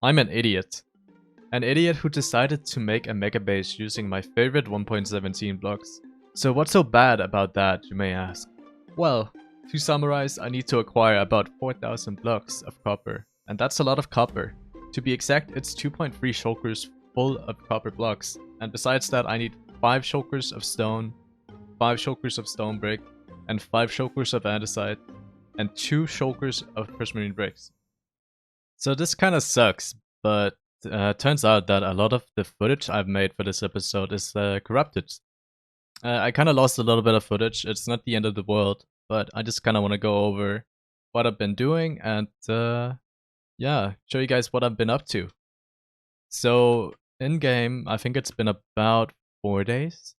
I'm an idiot. An idiot who decided to make a mega base using my favorite 1.17 blocks. So what's so bad about that, you may ask? Well, to summarize, I need to acquire about 4,000 blocks of copper, and that's a lot of copper. To be exact, it's 2.3 shulkers full of copper blocks, and besides that I need 5 shulkers of stone, 5 shulkers of stone brick, and 5 shulkers of andesite, and 2 shulkers of prismarine bricks. So this kinda sucks, but turns out that a lot of the footage I've made for this episode is corrupted. I kind of lost a little bit of footage. It's not the end of the world, but I just kind of want to go over what I've been doing and yeah, show you guys what I've been up to. So in game, I think it's been about 4 days,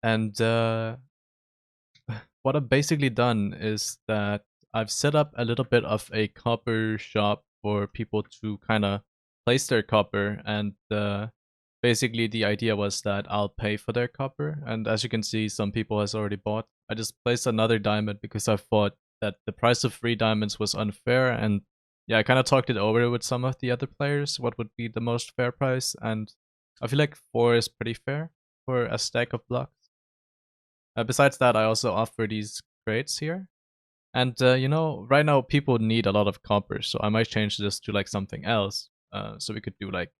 and what I've basically done is that I've set up a little bit of a copper shop for people to kind of place their copper, and basically the idea was that I'll pay for their copper, and as you can see, some people has already bought. I just placed another diamond because I thought that the price of 3 diamonds was unfair, and yeah, I kind of talked it over with some of the other players, what would be the most fair price, and I feel like 4 is pretty fair for a stack of blocks. Besides that, I also offer these crates here. And, you know, right now people need a lot of copper, so I might change this to, like, something else. So we could do, like,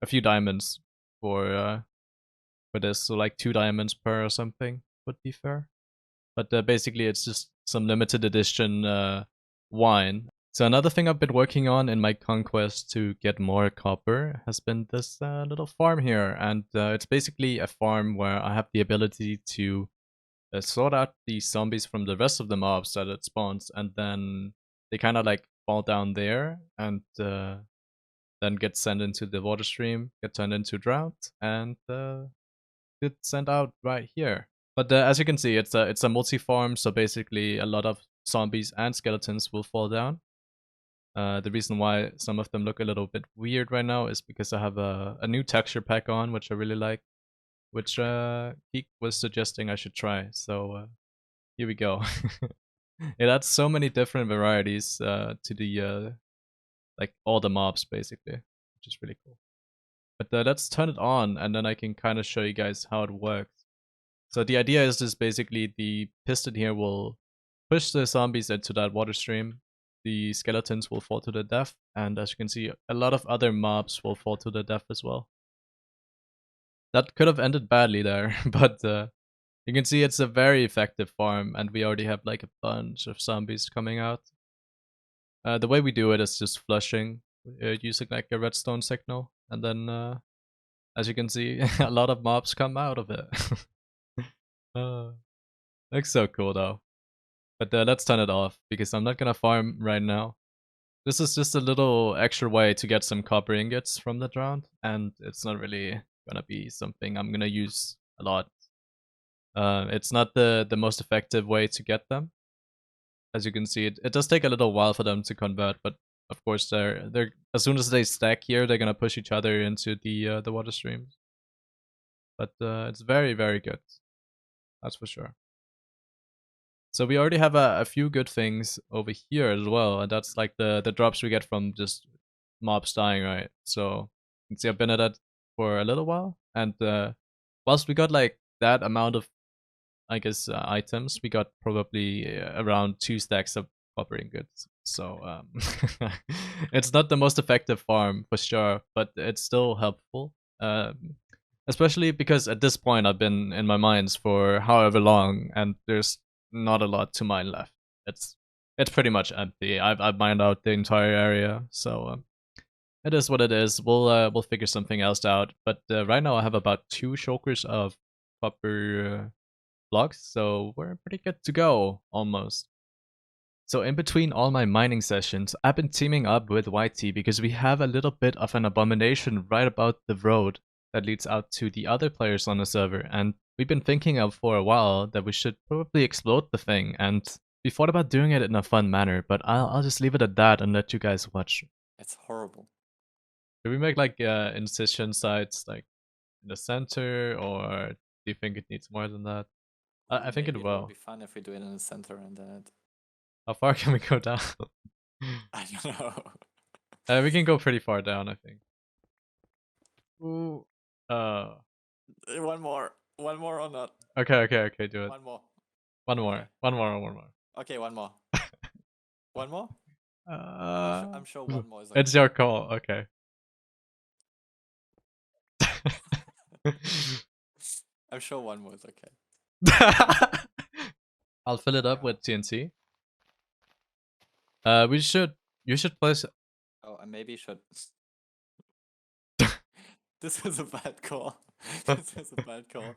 a few diamonds for this. So, like, 2 diamonds per or something would be fair. But basically, it's just some limited edition wine. So another thing I've been working on in my conquest to get more copper has been this little farm here. And it's basically a farm where I have the ability to sort out the zombies from the rest of the mobs that it spawns, and then they kind of like fall down there and then get sent into the water stream, get turned into drought, and get sent out right here. But as you can see, it's a multi-farm, so basically a lot of zombies and skeletons will fall down. The reason why some of them look a little bit weird right now is because I have a new texture pack on, which I really like, which Geek was suggesting I should try. So here we go. It adds so many different varieties to the like all the mobs basically, which is really cool. But let's turn it on, and then I can kind of show you guys how it works. So the idea is just basically the piston here will push the zombies into that water stream. The skeletons will fall to their death, and as you can see, a lot of other mobs will fall to their death as well. That could have ended badly there, but you can see it's a very effective farm, and we already have like a bunch of zombies coming out. The way we do it is just flushing using like a redstone signal, and then as you can see, a lot of mobs come out of it. Looks so cool though. But let's turn it off, because I'm not gonna farm right now. This is just a little extra way to get some copper ingots from the ground, and it's not really gonna be something I'm gonna use a lot. It's not the most effective way to get them. As you can see, it does take a little while for them to convert, but of course they're as soon as they stack here, they're gonna push each other into the water streams. But it's very, very good. That's for sure. So we already have a few good things over here as well, and that's like the drops we get from just mobs dying, right? So you can see I've been at that for a little while, and whilst we got like that amount of, I guess, items, we got probably around 2 stacks of copper ingots. So it's not the most effective farm for sure, but it's still helpful. Especially because at this point I've been in my mines for however long, and there's not a lot to mine left. It's pretty much empty. I've mined out the entire area, so it is what it is. We'll figure something else out. But right now I have about 2 shulkers of copper blocks, so we're pretty good to go almost. So in between all my mining sessions, I've been teaming up with YT because we have a little bit of an abomination right about the road that leads out to the other players on the server, and we've been thinking of for a while that we should probably explode the thing, and we thought about doing it in a fun manner, but I'll just leave it at that and let you guys watch. It's horrible. Should we make like incision sites like in the center, or do you think it needs more than that? I think it Maybe will. It would be fun if we do it in the center and then How far can we go down? I don't know. We can go pretty far down, I think. Ooh. One more or not? Okay, do it. One more. One more. Okay. One more. Okay, one more. One more? Uh, I'm sure one more is okay. it's your call. Okay. I'm sure one more is okay. I'll fill it up with TNT. You should place. Oh, I maybe should. This is a bad call. This is a bad call.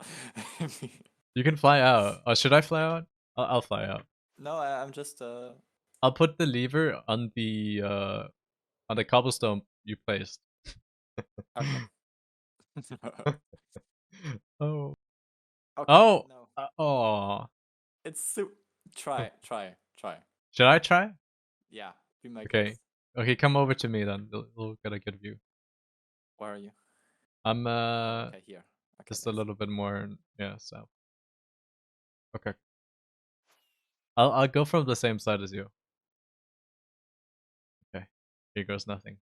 You can fly out. Or should I fly out? I'll fly out. No, I'm just I'll put the lever on the cobblestone you placed. okay. Oh. Okay. Oh. No. Oh. It's try. Should I try? Yeah, be my Okay. guest. Okay, come over to me then. We'll get a good view. Where are you? I'm Okay, here. Okay, just a nice. little bit more south. Okay. I'll go from the same side as you. Okay. Here goes nothing.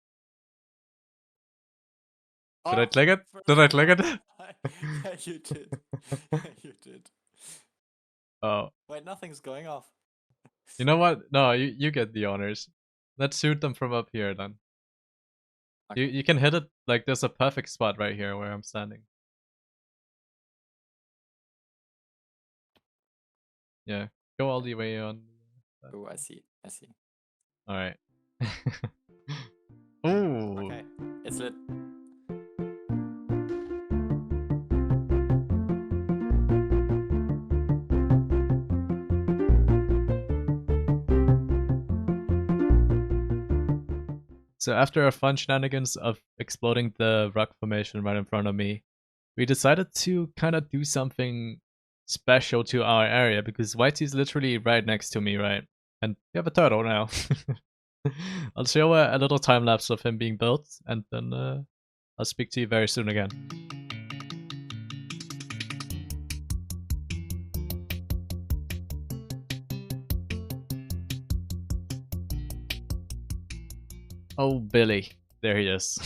Did I click it? Did I click it? Yeah, you did. You did. Oh. Wait, nothing's going off. You know what? No, you get the honors. Let's shoot them from up here then. Okay. You can hit it like there's a perfect spot right here where I'm standing. Yeah. Go all the way on. Oh, I see. Alright. Ooh. Okay, it's lit. So after our fun shenanigans of exploding the rock formation right in front of me, we decided to kind of do something special to our area because Whitey's literally right next to me, right? And we have a turtle now. I'll show a little time lapse of him being built, and then I'll speak to you very soon again. Oh, Billy. There he is.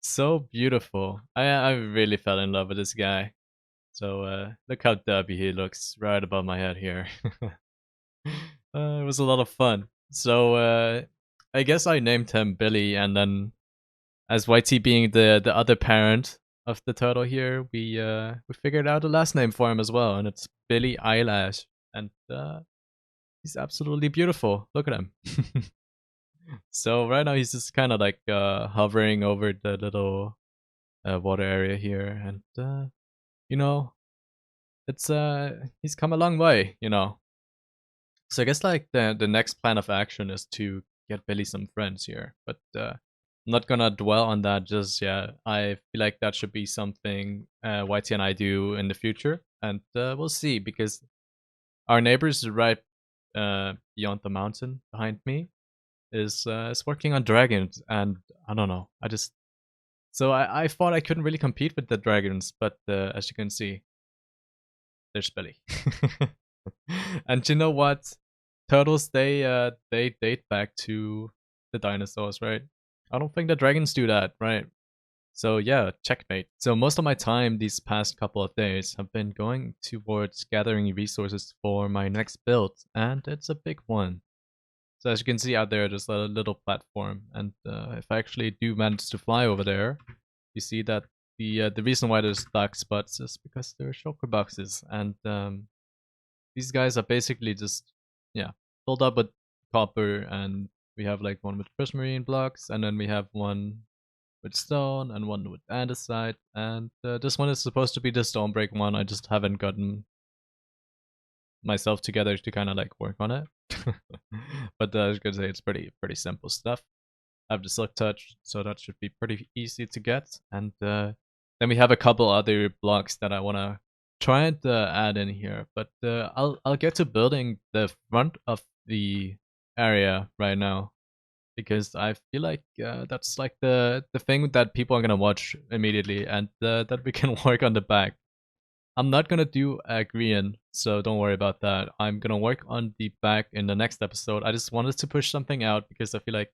So beautiful. I really fell in love with this guy. So look how dubby he looks right above my head here. It was a lot of fun. So I guess I named him Billy, and then as Whitey being the other parent of the turtle here, we figured out a last name for him as well, and it's Billy Eyelash, and he's absolutely beautiful. Look at him. So right now he's just kind of like hovering over the little water area here, and you know, it's he's come a long way, you know. So I guess like the next plan of action is to get Billy some friends here, but I'm not gonna dwell on that just yet. I feel like that should be something Whitey and I do in the future, and we'll see because our neighbors right beyond the mountain behind me is working on dragons, and I don't know. I thought I couldn't really compete with the dragons, but as you can see, there's Billy. And you know what? Turtles they date back to the dinosaurs, right? I don't think the dragons do that, right? So yeah, checkmate. So most of my time these past couple of days have been going towards gathering resources for my next build, and it's a big one. So as you can see out there, there's a little platform, and if I actually do manage to fly over there, you see that the reason why there's dark spots is because there are shulker boxes, and these guys are basically just filled up with copper, and we have like one with prismarine blocks, and then we have one with stone and one with andesite, and this one is supposed to be the stone break one. I just haven't gotten myself together to kind of like work on it. But I was gonna say it's pretty simple stuff. I have the silk touch, so that should be pretty easy to get. And then we have a couple other blocks that I wanna try and add in here. But I'll get to building the front of the area right now because I feel like that's like the thing that people are gonna watch immediately, and that we can work on the back. I'm not gonna do a Grian, so don't worry about that. I'm gonna work on the back in the next episode. I just wanted to push something out because I feel like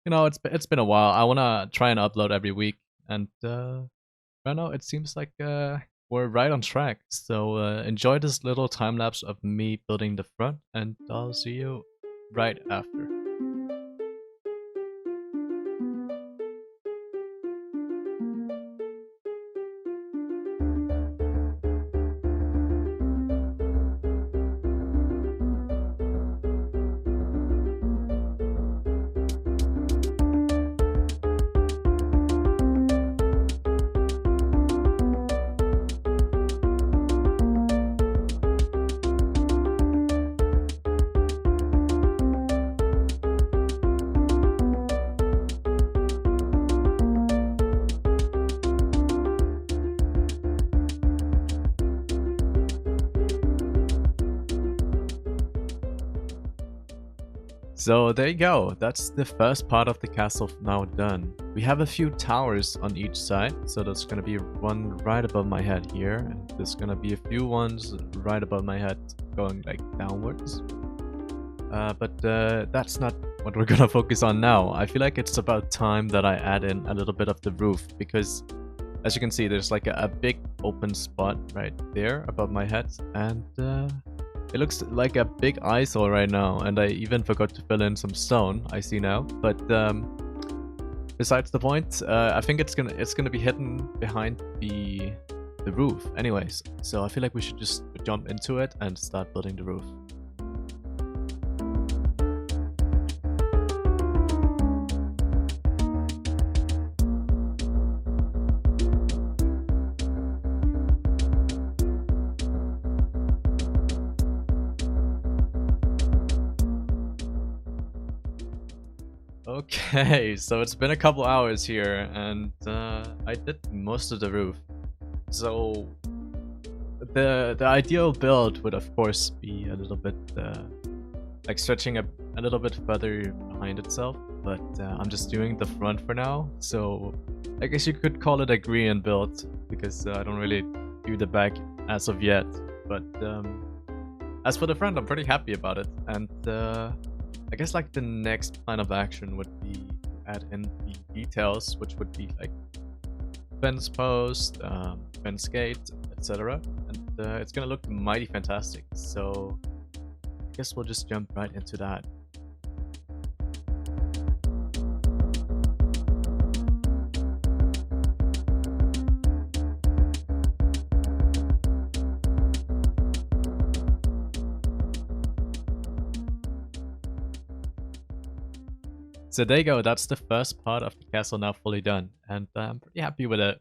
you know, it's been a while. I wanna try and upload every week, and right now it seems like we're right on track. So enjoy this little time lapse of me building the front, and I'll see you right after. So there you go, that's the first part of the castle now done. We have a few towers on each side, so there's gonna be one right above my head here, and there's gonna be a few ones right above my head going like downwards. But that's not what we're gonna focus on now. I feel like it's about time that I add in a little bit of the roof, because as you can see, there's like a big open spot right there above my head, and it looks like a big eyesore right now, and I even forgot to fill in some stone, I see now. But besides the point, I think it's gonna be hidden behind the roof anyways. So I feel like we should just jump into it and start building the roof. Okay, so it's been a couple hours here, and I did most of the roof. So the ideal build would of course be a little bit like stretching a little bit further behind itself, but I'm just doing the front for now. So I guess you could call it a Grian build, because I don't really do the back as of yet. But as for the front, I'm pretty happy about it, and I guess like the next plan of action would be to add in the details, which would be like fence post, fence gate, etc. And it's gonna look mighty fantastic. So I guess we'll just jump right into that. So there you go, that's the first part of the castle now fully done, and I'm pretty happy with it.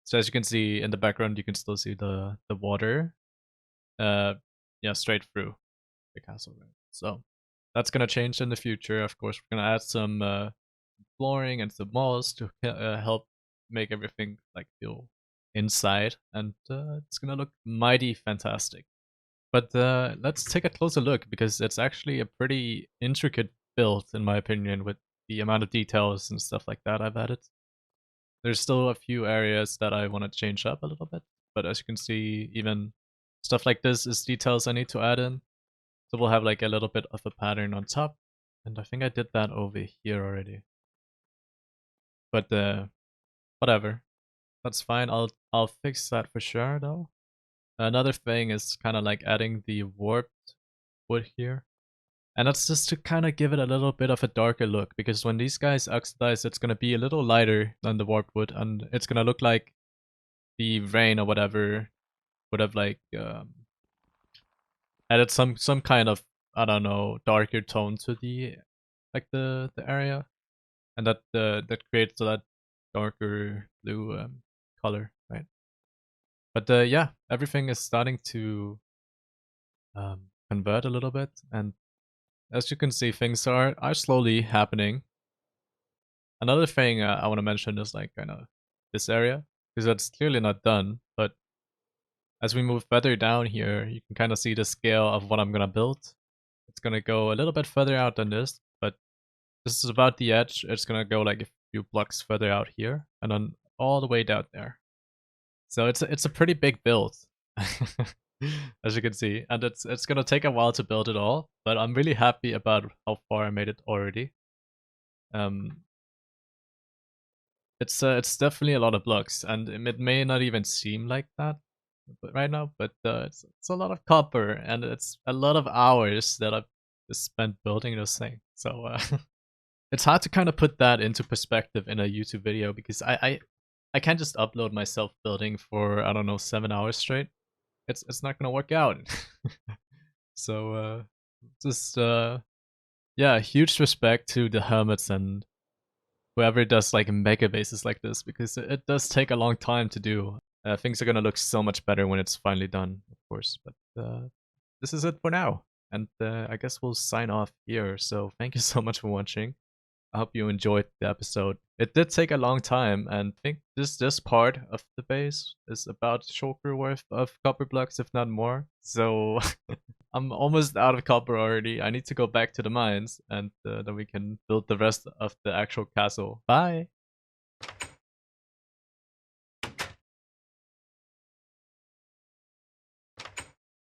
So as you can see in the background, you can still see the water, yeah, straight through the castle. Right? So that's gonna change in the future. Of course, we're gonna add some flooring and some walls to help make everything like feel inside, and it's gonna look mighty fantastic. But let's take a closer look, because it's actually a pretty intricate build in my opinion, with the amount of details and stuff like that I've added. There's still a few areas that I want to change up a little bit, but as you can see, even stuff like this is details I need to add in. So we'll have like a little bit of a pattern on top, and I think I did that over here already. But whatever, that's fine. I'll fix that for sure though. Another thing is kind of like adding the warped wood here. And that's just to kind of give it a little bit of a darker look, because when these guys oxidize, it's going to be a little lighter than the warped wood, and it's going to look like the rain or whatever would have like added some kind of, I don't know, darker tone to the like the area, and that creates that darker blue color, right? But yeah, everything is starting to convert a little bit, and as you can see, things are slowly happening. Another thing I want to mention is like kind of this area, because that's clearly not done. But as we move further down here, you can kind of see the scale of what I'm gonna build. It's gonna go a little bit further out than this, but this is about the edge. It's gonna go like a few blocks further out here, and then all the way down there. So it's a pretty big build. As you can see, and it's gonna take a while to build it all, but I'm really happy about how far I made it already. Um, it's definitely a lot of blocks, and it may not even seem like that but right now, but it's a lot of copper, and it's a lot of hours that I've just spent building this thing. So it's hard to kind of put that into perspective in a YouTube video because I can't just upload myself building for I don't know 7 hours straight. It's not gonna work out. So just yeah, huge respect to the hermits and whoever does like mega bases like this because it does take a long time to do. Things are gonna look so much better when it's finally done, of course. But this is it for now, and I guess we'll sign off here. So thank you so much for watching. I hope you enjoyed the episode. It did take a long time, and I think this part of the base is about shulker worth of copper blocks, if not more. So I'm almost out of copper already. I need to go back to the mines, and then we can build the rest of the actual castle. Bye!